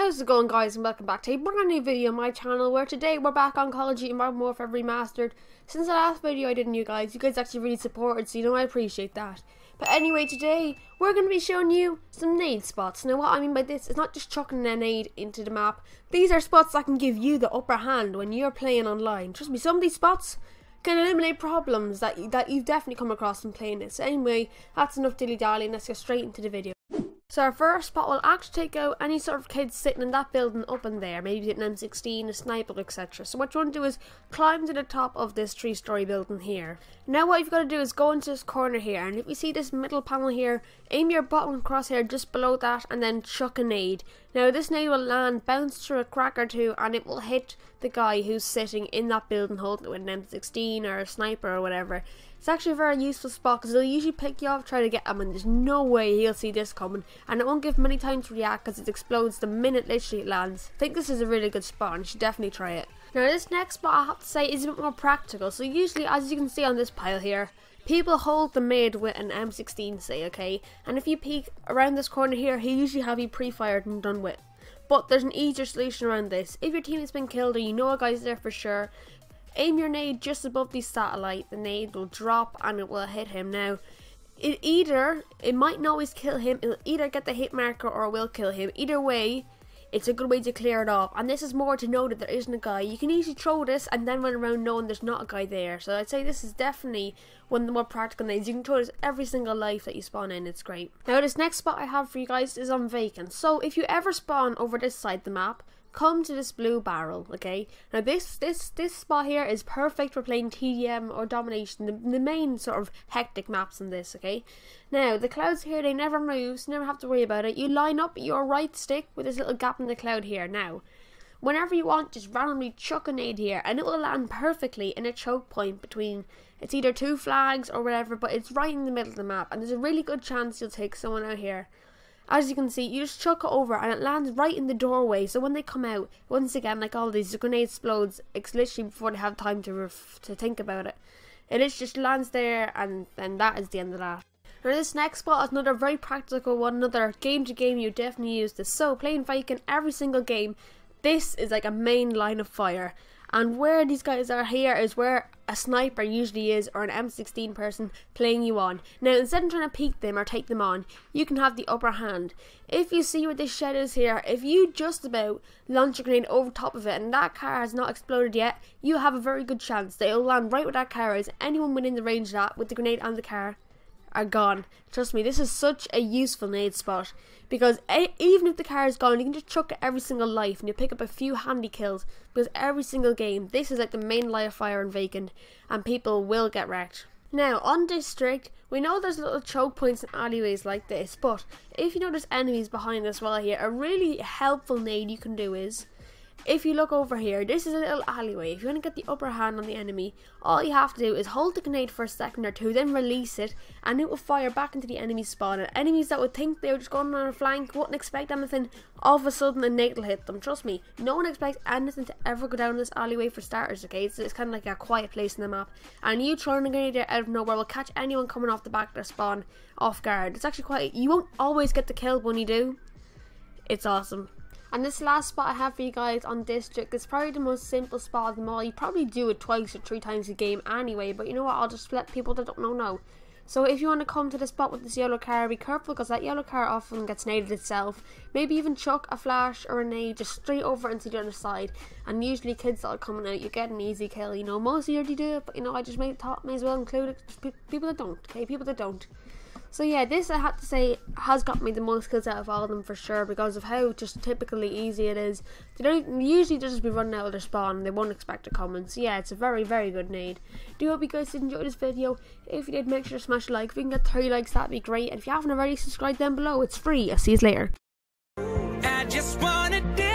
How's it going, guys, and welcome back to a brand new video on my channel, where today we're back on Call of Duty Modern Warfare Remastered. Since the last video I did on you guys actually really supported, so I appreciate that. But anyway, today we're going to be showing you some nade spots. Now what I mean by this is not just chucking a nade into the map. These are spots that can give you the upper hand when you're playing online. Trust me, some of these spots can eliminate problems that you've definitely come across in playing this. So anyway, that's enough dilly-dally, let's get straight into the video. So our first spot will actually take out any sort of kids sitting in that building up in there, maybe an M16, a sniper, etc. So what you want to do is climb to the top of this 3-story building here. Now what you've got to do is go into this corner here, and if you see this middle panel here, aim your bottom crosshair just below that and then chuck a nade. Now this nade will land, bounce through a crack or two, and it will hit the guy who's sitting in that building holding it with an M16 or a sniper or whatever. It's actually a very useful spot because they'll usually pick you off, try to get him, and there's no way he'll see this coming, and it won't give him any time to react because it explodes the minute literally it lands. I think this is a really good spot and you should definitely try it. Now this next spot I have to say is a bit more practical. So usually, as you can see on this pile here, people hold the mid with an M16 say, okay, and if you peek around this corner here, he'll usually have you pre-fired and done with. But there's an easier solution around this. If your teammate's been killed or you know a guy's there for sure, aim your nade just above the satellite. The nade will drop and it will hit him. Now, it might not always kill him. It'll either get the hit marker or it will kill him. Either way, it's a good way to clear it off. And this is more to know that there isn't a guy. You can easily throw this and then run around knowing there's not a guy there. So I'd say this is definitely one of the more practical nades. You can throw this every single life that you spawn in. It's great. Now this next spot I have for you guys is on vacant. So if you ever spawn over this side of the map, come to this blue barrel, okay? Now this spot here is perfect for playing TDM or domination, the main sort of hectic maps in this, okay? Now the clouds here, they never move, so you never have to worry about it. You line up your right stick with this little gap in the cloud here. Now, whenever you want, just randomly chuck a nade here and it will land perfectly in a choke point between, it's either two flags or whatever, but it's right in the middle of the map, and there's a really good chance you'll take someone out here. As you can see, you just chuck it over and it lands right in the doorway, so when they come out, once again, like all these, the grenade explodes, it's literally before they have time to think about it. It just lands there, and then that is the end of that. Now this next spot is another very practical one, another game to game you definitely use this. So playing Viking every single game, this is like a main line of fire. And where these guys are here is where a sniper usually is, or an M16 person playing you on. Now instead of trying to peek them or take them on, you can have the upper hand. If you see where this shed is here, if you just about launch a grenade over top of it and that car has not exploded yet, you have a very good chance that it'll land right where that car is. Anyone within the range of that with the grenade and the car are gone. Trust me, this is such a useful nade spot, because even if the car is gone, you can just chuck it every single life and you pick up a few handy kills, because every single game this is like the main line of fire in vacant and people will get wrecked. Now on district, we know there's little choke points and alleyways like this, but if you know there's enemies behind this wall here, a really helpful nade you can do is, if you look over here, this is a little alleyway. If you want to get the upper hand on the enemy, all you have to do is hold the grenade for a second or two, then release it, and it will fire back into the enemy spawn. And enemies that would think they were just going on a flank, wouldn't expect anything, all of a sudden a nade will hit them. Trust me, no one expects anything to ever go down this alleyway for starters, okay? It's kind of like a quiet place in the map. And you throwing a grenade there out of nowhere will catch anyone coming off the back of their spawn off guard. It's actually quite, you won't always get the kill, but when you do, it's awesome. And this last spot I have for you guys on district is probably the most simple spot of them all. You probably do it twice or 3 times a game anyway, but you know what, I'll just let people that don't know. So if you want to come to the spot with this yellow car, be careful because that yellow car often gets naded itself. Maybe even chuck a flash or a nade just straight over into the other side, and usually kids that are coming out, you get an easy kill. You know, most of you already do it, but you know, I just may as well include it. People that don't, okay, people that don't. So yeah, this I have to say has got me the most kills out of all of them for sure, because of how just typically easy it is. They don't usually just be running out of their spawn, they won't expect it coming. So yeah, it's a very, very good nade. Do hope you guys did enjoy this video. If you did, make sure to smash a like. If we can get 3 likes, that'd be great. And if you haven't already, subscribe down below. It's free. I'll see you later. I just wanna do